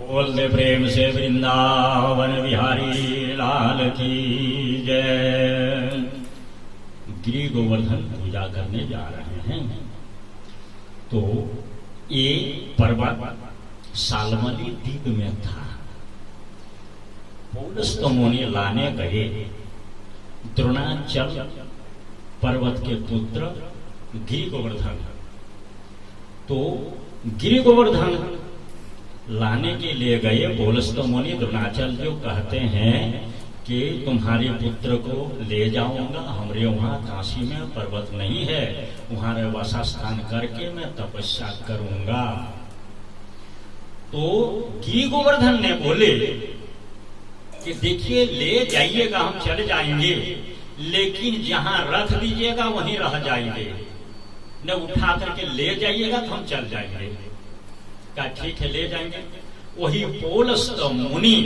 बोल दे प्रेम से वृंदावन बिहारी लाल की जय। गिरि गोवर्धन पूजा करने जा रहे हैं तो ये पर्वत सालमली द्वीप में था। पौलुस मुनि लाने गए द्रोणाचल पर्वत के पुत्र गिरि गोवर्धन। तो गिरि गोवर्धन लाने के लिए गए। पौलुस मुनि द्रोणाचल जो कहते हैं कि तुम्हारे पुत्र को ले जाऊंगा, हमारे वहां काशी में पर्वत नहीं है, वहां वासा स्थान करके मैं तपस्या करूंगा। तो गिरि गोवर्धन ने बोले कि देखिए ले जाइएगा, हम चले जाएंगे, लेकिन जहां रख दीजिएगा वहीं रह जाएंगे, न उठा करके ले जाइएगा तो हम चल जाएंगे। क्या ठीक है, ले जाएंगे। वही पौलुस मुनि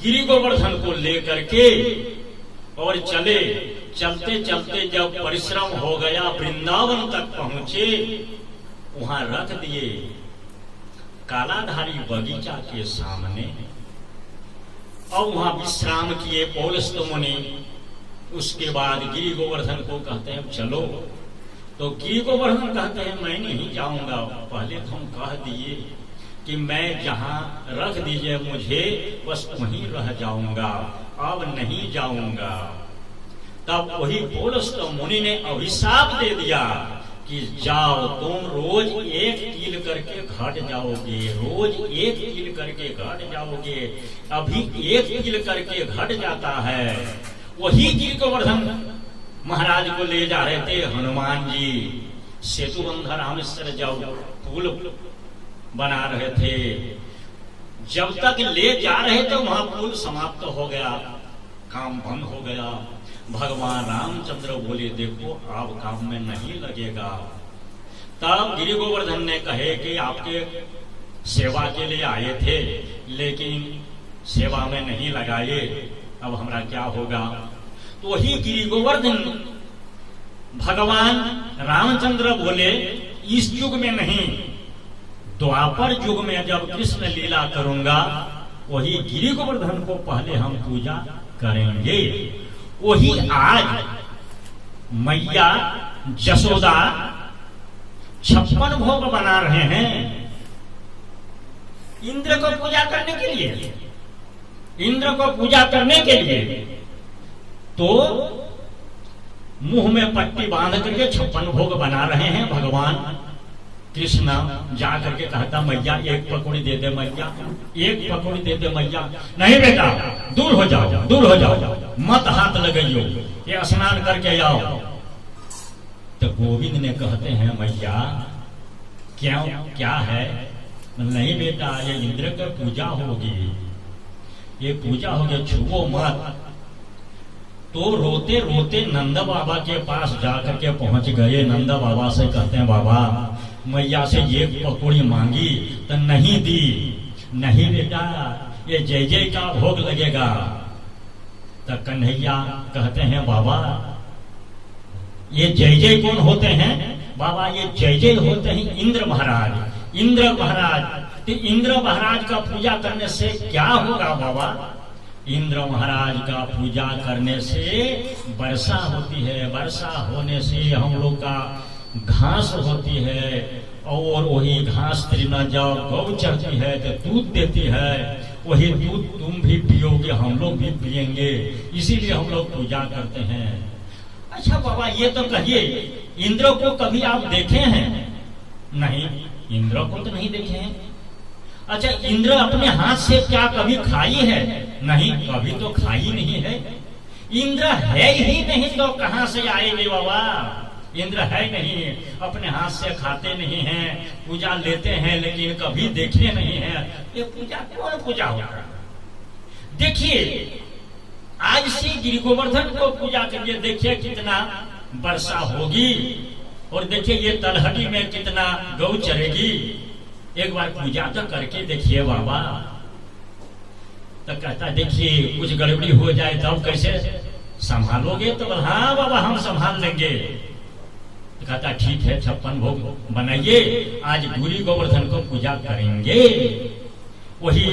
गिरि गोवर्धन को लेकर के और चले। चलते चलते जब परिश्रम हो गया, वृंदावन तक पहुंचे, वहां रख दिए कालाधारी बगीचा के सामने और वहां विश्राम किए पौलुस मुनि। उसके बाद गिरि गोवर्धन को कहते हैं चलो। तो गिरि गोवर्धन कहते हैं मैं नहीं जाऊंगा, पहले तुम कह दिए कि मैं जहां रख दीजिए मुझे बस वहीं रह जाऊंगा, अब नहीं जाऊंगा। तब वही पौलुस मुनि ने अभिशाप दे दिया कि जाओ तुम रोज एक कील करके घट जाओगे, रोज एक कील करके घट जाओगे। अभी एक कील करके घट जाता है। वही गिरि गोवर्धन महाराज को ले जा रहे थे हनुमान जी सेतु बंधन रामेश्वर जब पुल बना रहे थे, जब तक ले जा रहे थे वहां पुल समाप्त हो गया, काम बंद हो गया। भगवान रामचंद्र बोले देखो अब काम में नहीं लगेगा। तब गिरि गोवर्धन ने कहे कि आपके सेवा के लिए आए थे लेकिन सेवा में नहीं लगाए, अब हमारा क्या होगा। तो वही गिरि गोवर्धन भगवान रामचंद्र बोले इस युग में नहीं, द्वापर युग में जब कृष्ण लीला करूंगा वही गिरि गोवर्धन को पहले हम पूजा करेंगे। वही आज मैया जसोदा 56 भोग बना रहे हैं इंद्र को पूजा करने के लिए। इंद्र को पूजा करने के लिए तो मुंह में पट्टी बांध करके 56 भोग बना रहे हैं। भगवान कृष्ण जा करके कहता मैया एक पकौड़ी दे दे, मैया एक पकौड़ी दे दे मैया। नहीं बेटा दूर हो जाओ, दूर हो जाओ, मत हाथ लगाइयो, ये स्नान करके आओ। तो गोविंद ने कहते हैं मैया क्यों, क्या है। नहीं बेटा ये इंद्र की पूजा होगी, ये पूजा होगी, छुओ मत। तो रोते रोते नंद बाबा के पास जाकर के पहुंच गए। नंद बाबा से कहते हैं बाबा मैया से ये पकौड़ी मांगी तो नहीं दी। नहीं बेटा ये जय जय का भोग लगेगा। तो कन्हैया कहते हैं बाबा ये जय जय कौन होते हैं। बाबा ये जय जय होते हैं इंद्र महाराज। इंद्र महाराज, तो इंद्र महाराज का पूजा करने से क्या होगा बाबा। इंद्र महाराज का पूजा करने से वर्षा होती है, वर्षा होने से हम लोग का घास होती है, और वही घास न जब गौ चढ़ती है तो दूध देती है, वही दूध तुम भी पियोगे हम लोग भी पिएंगे, इसीलिए हम लोग पूजा करते हैं। अच्छा बाबा ये तो कहिए इंद्र को कभी आप देखे हैं। नहीं इंद्र को तो नहीं देखे हैं। अच्छा इंद्र अपने हाथ से क्या कभी खाई है। नहीं कभी तो खाई नहीं है। इंद्र है ही नहीं तो कहां से आएंगे बाबा। इंद्र है नहीं, अपने हाथ से खाते नहीं हैं, पूजा लेते हैं लेकिन कभी देखे नहीं है। ये पूजा कौन पूजा होगा। देखिए आज से गिरि गोवर्धन को पूजा करिए, देखिए कितना वर्षा होगी, और देखिए ये तलहटी में कितना गौ चरेगी। एक बार पूजा तो करके देखिए बाबा। तो कहता देखिए कुछ गड़बड़ी हो जाए तब कैसे संभालोगे। तो हाँ बाबा हम संभाल लेंगे। तो कहता ठीक है 56 भोग बनाइए, आज गिरि गोवर्धन को पूजा करेंगे। वही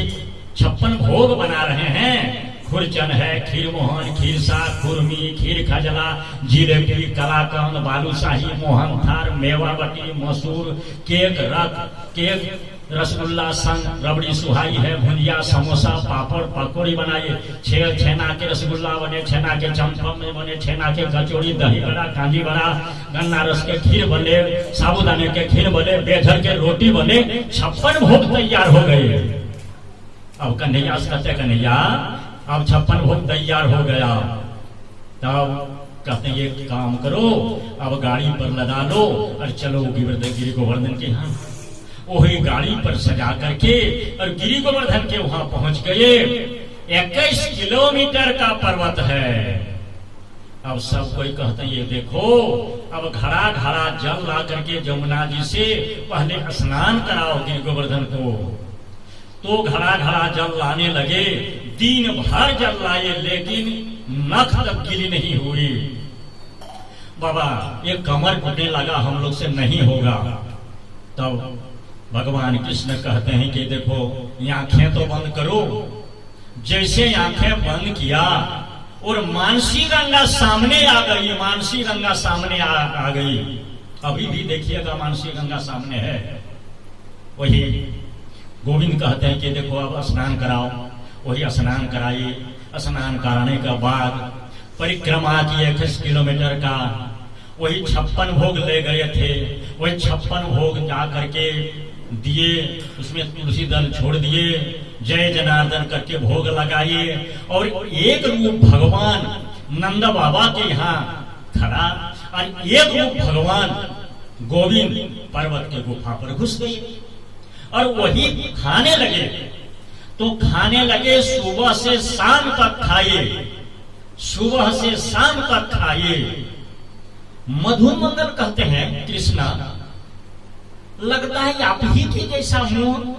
56 भोग बना रहे हैं। खुरचन है, खीर मोहन, खीर साग, खुरमी, खीर खजला, जिलेबी, कलाकंद, बालूशाही, मोहन थार, मेवा बटी, मसूर, केक, रसगुल्ला, संग, रबड़ी, सुहाई है, भुंजिया, समोसा, पापड़, पकौड़ी बनाइए, छेना के रसगुल्ला बने, छेना के चमचम में बने, छेना के कचौड़ी, दही बड़ा, कांजी बड़ा, गन्ना रस के खीर बने, साबूदाने के खीर बने, बेघर के रोटी बने, 56 भोग तैयार हो गए। अब कन्हैया से कहते कन्हैया अब 56 भोग तैयार हो गया। तब कहते हैं एक काम करो, अब गाड़ी पर लदा लो और चलो गिरी गोवर्धन के यहाँ। वही गाड़ी पर सजा करके और गिरी गोवर्धन के वहां पहुंच गए। 21 किलोमीटर का पर्वत है। अब सब कोई कहते हैं ये देखो, अब घड़ा घड़ा जल ला करके जमुना जी से पहले स्नान कराओ गिरी गोवर्धन को। तो घड़ा घड़ा जल लाने लगे, दिन भर जल लाए, लेकिन नख तक गीली नहीं हुई। बाबा ये कमर घुटने लगा, हम लोग से नहीं होगा। तब भगवान कृष्ण कहते हैं कि देखो ये आंखें तो बंद करो। जैसे आंखें बंद किया और मानसी गंगा सामने आ गई, मानसी गंगा सामने आ गई। अभी भी देखिएगा मानसी गंगा सामने है। वही गोविंद कहते हैं कि देखो अब स्नान कराओ। वही स्नान कराइए। स्नान कराने के बाद परिक्रमा की 21 किलोमीटर का वही 56 भोग ले गए थे। वही 56 भोग जा करके दिए, उसमें तुलसी दल छोड़ दिए, जय जनार्दन करके भोग लगाइए। और एक रूप भगवान नंद बाबा के यहाँ खड़ा और एक रूप भगवान गोविंद पर्वत के गुफा पर घुस गए और वही खाने लगे। तो खाने लगे, सुबह से शाम तक खाए, सुबह से शाम तक खाए। मधुमंगल कहते हैं कृष्णा लगता है आप ही के जैसा मुंह।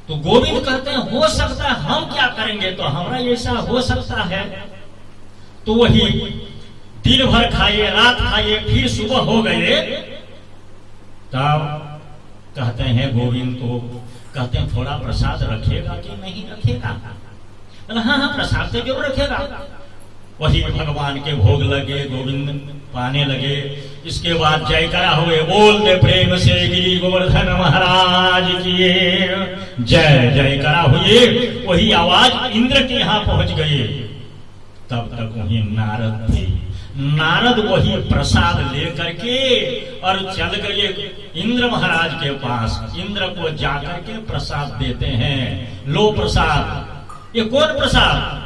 तो गोविंद कहते हैं हो सकता है, हम क्या करेंगे, तो हमारा ऐसा हो सकता है। तो वही दिन भर खाइए, रात खाइए, फिर सुबह हो गए। तब कहते हैं गोविंद को, कहते हैं थोड़ा प्रसाद रखेगा कि नहीं रखेगा। हाँ हाँ प्रसाद तो जरूर रखेगा। वही भगवान के भोग लगे, गोविंद पाने लगे। इसके बाद जयकारा हुए, बोल दे प्रेम से गिरी गोवर्धन महाराज की जय। जयकारा हुए, वही आवाज इंद्र के यहाँ पहुंच गए। तब तक वही नारद थे। नारद वही प्रसाद लेकर के और चल गए इंद्र महाराज के पास। इंद्र को जाकर के प्रसाद देते हैं, लो प्रसाद। ये कौन प्रसाद?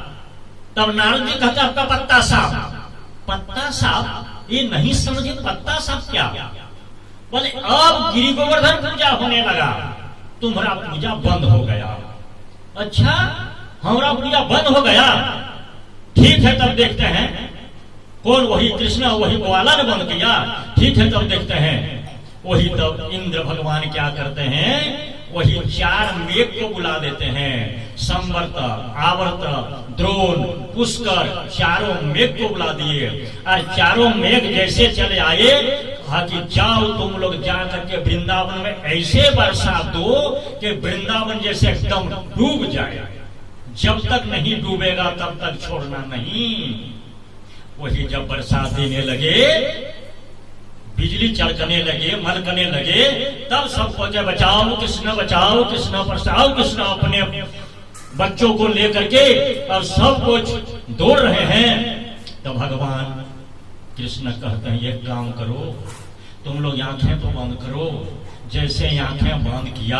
तब नारद जी कहते आपका पत्ता साफ। पत्ता साफ? ये नहीं समझे पत्ता साफ क्या? बोले अब गिरी गोवर्धन पूजा होने लगा, तुम्हारा पूजा बंद हो गया। अच्छा हमारा पूजा बंद हो गया, ठीक है तब देखते हैं कौन। वही कृष्ण वही ग्वाला ने बंद किया, ठीक है तब देखते हैं। वही तब इंद्र भगवान क्या करते हैं, वही 4 मेघ को बुला देते हैं। संवर्त, आवर्त, द्रोण, पुष्कर, चारों मेघ को बुला दिए। और चारों मेघ जैसे चले आए, कहा कि जाओ तुम लोग जा करके वृंदावन में ऐसे बरसा दो कि वृंदावन जैसे एकदम डूब जाए। जब तक नहीं डूबेगा तब तक छोड़ना नहीं। वही जब बरसात देने लगे, बिजली चड़कने लगे, मलकने लगे, तब सबको के बचाओ कृष्ण, बचाओ कृष्ण, बचाओ कृष्ण अपने बच्चों को लेकर के और सब कुछ दौड़ रहे हैं। तो भगवान कृष्ण कहते हैं एक काम करो, तुम लोग आंखें तो बंद करो। जैसे आंखें बंद किया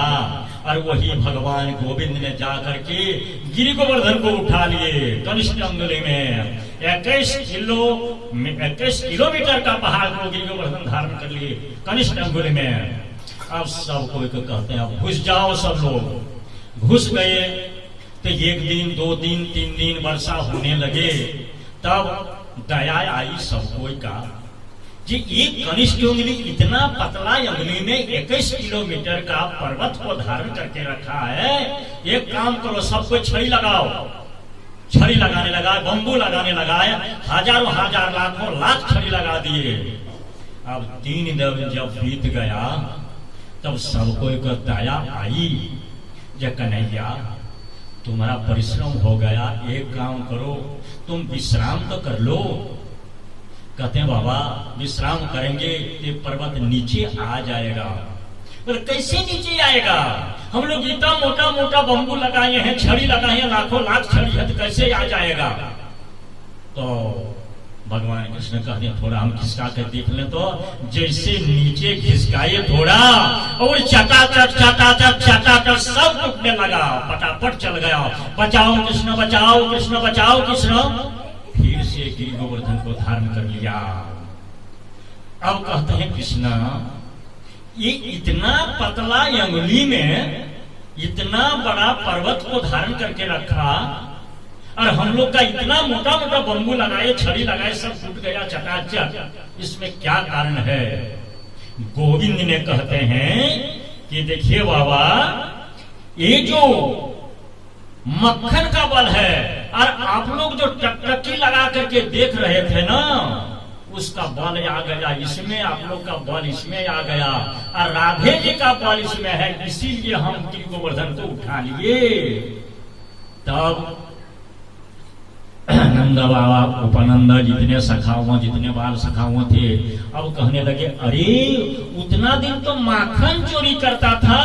और वही भगवान गोविंद ने जाकर के गिरी गोवर्धन को उठा लिए कनिष्ठ अंगुली में। 21 किलोमीटर का पहाड़ को गिरी गोवर्धन धारण कर लिए कनिष्ठ अंगुली में। अब सब कोई को कहते हैं अब घुस जाओ। सब लोग घुस गए। तो 1 दिन 2 दिन 3 दिन वर्षा होने लगे। तब दया आई सब कोई का जी, एक कनिष्ठ उंगली इतना पतला अंगुली में 21 किलोमीटर का पर्वत को धारण करके रखा है। एक काम करो, सबको छड़ी लगाओ। छड़ी लगाने लगा, बंबू लगाने लगाए, हजारों हजार लाखों लाख छड़ी लगा दिए। अब 3 दिन जब बीत गया तब सबको एक दया आई। जय कन्हैया, तुम्हारा परिश्रम हो गया, एक काम करो, तुम विश्राम तो कर लो। कहते हैं बाबा विश्राम करेंगे तो पर्वत नीचे आ जाएगा। पर कैसे नीचे आएगा? हम लोग इतना मोटा मोटा बम्बू लगाए हैं, छड़ी लगाए हैं, लाखों लाख छड़ी है, तो कैसे आ जाएगा? तो भगवान कृष्ण कहते हैं थोड़ा हम खिसका कर देख ले। तो जैसे नीचे खिसकाए थोड़ा और चटाचट सब टूटने लगा, पटापट चल गया। बचाओ कृष्ण, बचाओ कृष्ण, बचाओ कृष्ण। फिर से गिरि गोवर्धन को धारण कर लिया। अब कहते हैं कृष्ण ये इतना पतला अंगुली में इतना बड़ा पर्वत को धारण करके रखा, और हम लोग का इतना मोटा मोटा बम्बू लगाए, छड़ी लगाए, सब टूट गया चटाचट। इसमें क्या कारण है? गोविंद ने कहते हैं कि देखिए बाबा, ये जो मक्खन का बल है, और आप लोग जो टकटकी लगा करके देख रहे थे ना, उसका बल आ गया इसमें, आप लोग का बल इसमें आ गया, और राधे जी का बल इसमें है, इसीलिए हम गिरि गोवर्धन को उठा लिए। तब नंद बाबा, उपनंद, जितने सखाओं, जितने बाल सखाओं थे, अब कहने लगे अरे उतना दिन तो माखन चोरी करता था,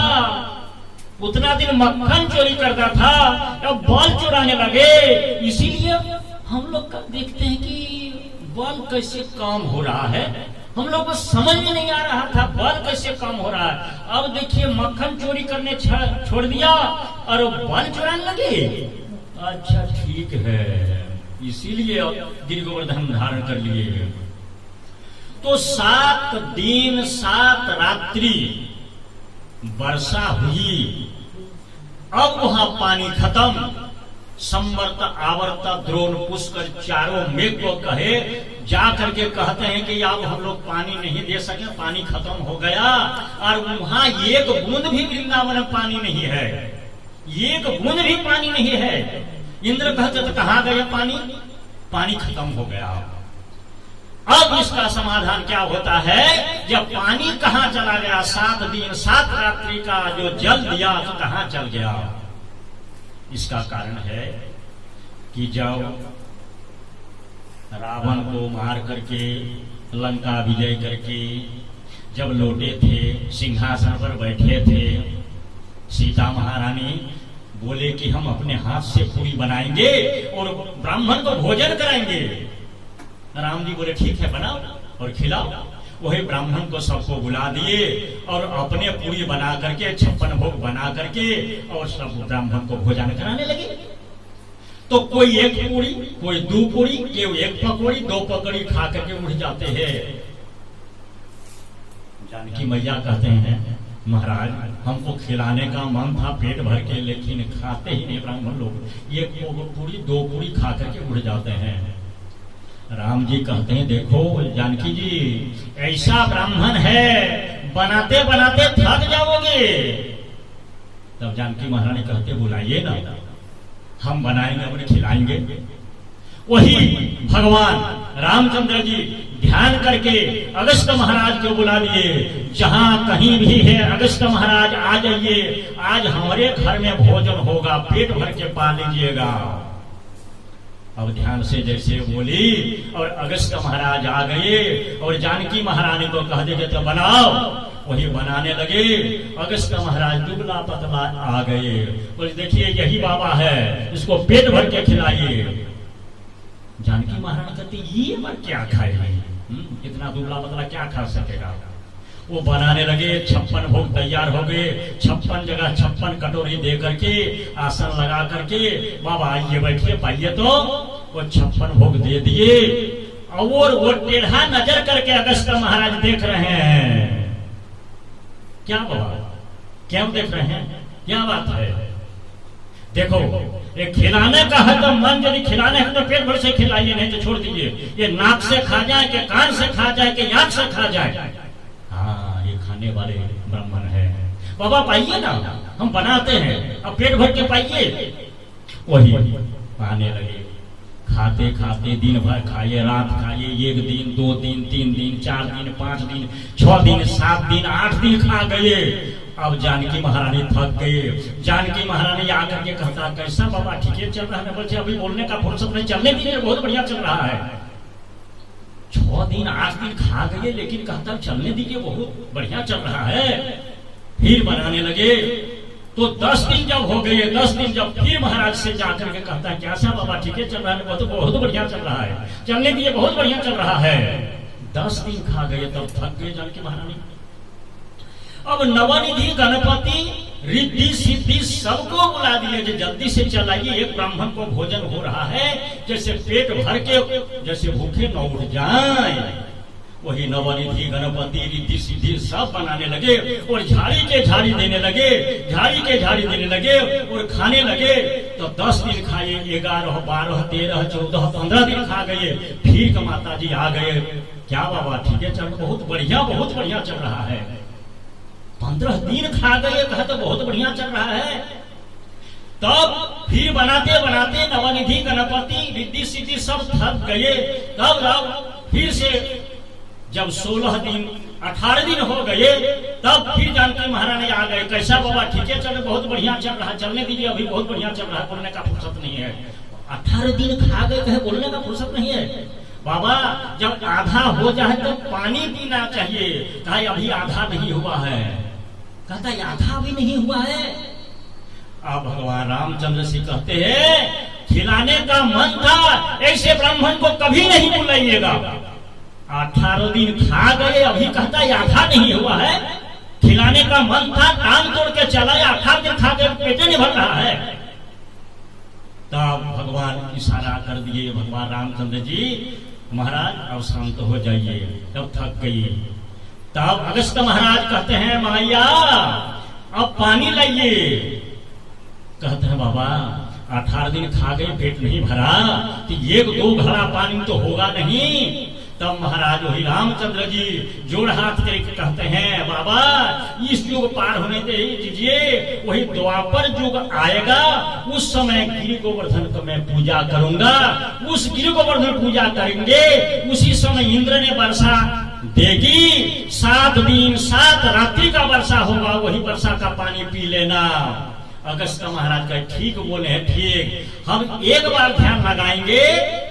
उतना दिन मक्खन चोरी करता था, अब बल चुराने लगे। इसीलिए हम लोग देखते हैं कि बल कैसे कम हो रहा है। हम लोग को समझ में नहीं आ रहा था बल कैसे कम हो रहा है। अब देखिए मक्खन चोरी करने छोड़ दिया और बल चुराने लगे। अच्छा ठीक है, इसीलिए गिरि गोवर्धन धारण कर लिए। तो 7 दिन 7 रात्रि वर्षा हुई। अब वहां पानी खत्म। संवर्त, आवर्त, द्रोण, पुष्कर चारों मेघ को कहे, जा करके कहते हैं कि अब हम लोग पानी नहीं दे सके, पानी खत्म हो गया, और वहां एक बूंद भी वृंदावन में पानी नहीं है, एक बूंद भी पानी नहीं है। इंद्र कहते तो कहां गए पानी? पानी खत्म हो गया। अब इसका समाधान क्या होता है? जब पानी कहां चला गया? 7 दिन 7 रात्रि का जो जल दिया तो कहां चल गया? इसका कारण है कि जब रावण को मार करके, लंका विजय करके जब लौटे थे, सिंहासन पर बैठे थे, सीता महारानी बोले कि हम अपने हाथ से पूरी बनाएंगे और ब्राह्मण को भोजन कराएंगे। राम जी बोले ठीक है बनाओ और खिलाओ। वही ब्राह्मण को सबको बुला दिए और अपने पूरी बना करके, 56 भोग बना करके, और सब ब्राह्मण को भोजन कराने लगे। तो कोई 1 पूरी, कोई 2 पूरी, कोई 1 पकौड़ी, 2 पकौड़ी खा करके उठ जाते हैं। जानकी मैया कहते हैं महाराज हमको खिलाने का मन था पेट भर के, लेकिन खाते ही नहीं ब्राह्मण लोग। 1 पूरी 2 पूरी खा करके उड़ जाते हैं। राम जी कहते हैं देखो जानकी जी, ऐसा ब्राह्मण है बनाते बनाते थक जाओगे। तब जानकी महारानी कहते बुलाइए ना, हम बनाएंगे, उन्हें खिलाएंगे। वही भगवान रामचंद्र जी ध्यान करके अगस्त महाराज को बुला लिए। जहां कहीं भी है अगस्त महाराज आ जाइए, आज हमारे घर में भोजन होगा, पेट भर के पा लीजिएगा। अब ध्यान से जैसे बोली और अगस्त महाराज आ गए और जानकी महारानी को कह देंगे तो बनाओ, वही बनाने लगे। अगस्त महाराज दुबला पतला आ गए। बोले देखिए यही बाबा है, इसको पेट भर के खिलाइए। जानकी महारानी कहती ये मर क्या खाएगी, इतना दुबला पतला क्या खा सकेगा। वो बनाने लगे। 56 भोग तैयार हो गए। 56 जगह 56 कटोरी दे करके, आसन लगा करके, बाबा आइए बैठिए पाइए, तो वो 56 भोग दे दिए। और वो टेढ़ा नजर करके अगस्त महाराज देख रहे हैं। क्या बाबा क्यों देख रहे हैं, क्या बात है? देखो ये खिलाने का है तो मन, यदि खिलाने है तो पेट भर से खिलाइए, नहीं तो छोड़ दीजिए। ये नाक से खा जाए कि कान से खा जाए कि आंख से खा जाए, हाँ ये खाने वाले ब्राह्मण है। बाबा पाइए ना, हम बनाते हैं, अब पेट भर के पाइए। वही पाने लगे। खाते खाते दिन भर खाइए, रात खाइए, 1 दिन 2 दिन 3 दिन 4 दिन 5 दिन 6 दिन 7 दिन 8 दिन खा गए। अब जानकी महारानी थक गई। जानकी महारानी आकर के कहता, कैसा बाबा, ठीक है चल रहा है? बोलते अभी बोलने का फुर्सत नहीं, चलने दीजिए, बहुत बढ़िया चल रहा है। 6 दिन 8 दिन खा गए, लेकिन कहता चलने दीजिए, बहुत बढ़िया चल रहा है। फिर बनाने लगे तो 10 दिन जब हो गए, 10 दिन जब फिर महाराज से जाकर के कहता है, क्या सा बाबा, ठीक है चल रहा है? तो बहुत बढ़िया चल रहा है, चलने दीजिए, बहुत बढ़िया चल रहा है। 10 दिन खा गए, तब थक गए जानकी महारानी। अब नवनिधि गणपति रिद्धि सिद्धि सबको बुला दिए, जो जल्दी से चलाइए, एक ब्राह्मण को भोजन हो रहा है, जैसे पेट भर के, जैसे भूखे न उठ जाए। वही नवनिधि गणपति रिद्धि सिद्धि सब बनाने लगे और झाड़ी के झाड़ी देने लगे, झाड़ी के झाड़ी देने लगे और खाने लगे। तो 10 दिन खाए, 11, 12, 13, 14, 15 दिन खा गए। फिर माता जी आ गए, क्या बाबा ठीक है चल, बहुत बढ़िया चल रहा है। 15 दिन खा गए, कहा तो बहुत बढ़िया चल रहा है। तब फिर बनाते बनाते नवनिधि गणपति रिद्धि सिद्धि सब थक गए। तब फिर से जब 16 दिन 18 दिन हो गए, तब फिर जानकी महारानी आ गए, कैसा बाबा ठीक है चल, बहुत बढ़िया चल रहा है, चलने दीजिए, अभी बहुत बढ़िया चल रहा है, बोलने का फुर्सत नहीं है। 18 दिन खा गए, कहे बोलने का फुर्सत नहीं है। बाबा जब आधा हो जाए तो पानी पीना चाहिए, कहा अभी आधा नहीं हुआ है। कहता आधा भी नहीं हुआ है। अब भगवान रामचंद्र से कहते हैं, खिलाने का मन था, ऐसे ब्राह्मण को कभी नहीं बुलाइएगा। 18 दिन खा गए, अभी कहता है आधा नहीं हुआ है। खिलाने का मन था, टांग तोड़ के चला, 18 दिन खा गए, पेटे नहीं भर रहा है। तब भगवान इशारा कर दिए, भगवान रामचंद्र जी, महाराज अब शांत हो जाइए, तब थक गई। तब अगस्त महाराज कहते हैं, मैया अब पानी लाइए। कहते हैं बाबा 18 दिन खा गए, पेट नहीं भरा, तो 1-2 घड़ा पानी तो होगा नहीं। तब महाराज वही रामचंद्र जी जोड़ हाथ करके कहते हैं, बाबा इस युग पार होने दीजिए, वही द्वापर युग आएगा, उस समय गिरि गोवर्धन को मैं पूजा करूंगा। उस गिरि गोवर्धन पूजा करेंगे, उसी समय इंद्र ने वर्षा देगी, 7 दिन 7 रात्रि का वर्षा होगा, वही वर्षा का पानी पी लेना। अगस्त महाराज का ठीक बोले हैं, ठीक, हम एक बार ध्यान लगाएंगे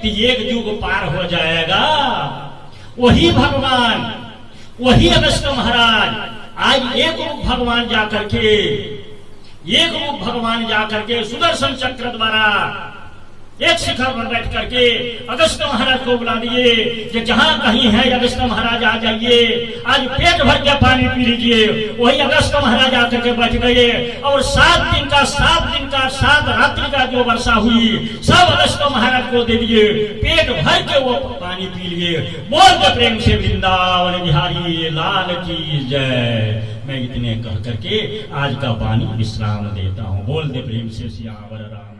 तो 1 युग पार हो जाएगा। वही भगवान, वही अगस्त महाराज आज एक रूप भगवान जाकर के सुदर्शन चक्र द्वारा एक शिखर पर बैठ करके अगस्त महाराज को बुला दिए कि जहां कहीं है अगस्त महाराज आ जाइए, आज पेट भर के पानी पी लीजिए। वही अगस्त महाराज आकर के बैठ गए और 7 दिन का 7 रात्रि का जो वर्षा हुई सब अगस्त महाराज को दे दिए, पेट भर के वो पानी पी लिए। बोल दे प्रेम से वृंदावन बिहारी लाल की जय। मैं इतने कह करके आज का पानी विश्राम देता हूँ। बोल दे प्रेम से सियावर राम।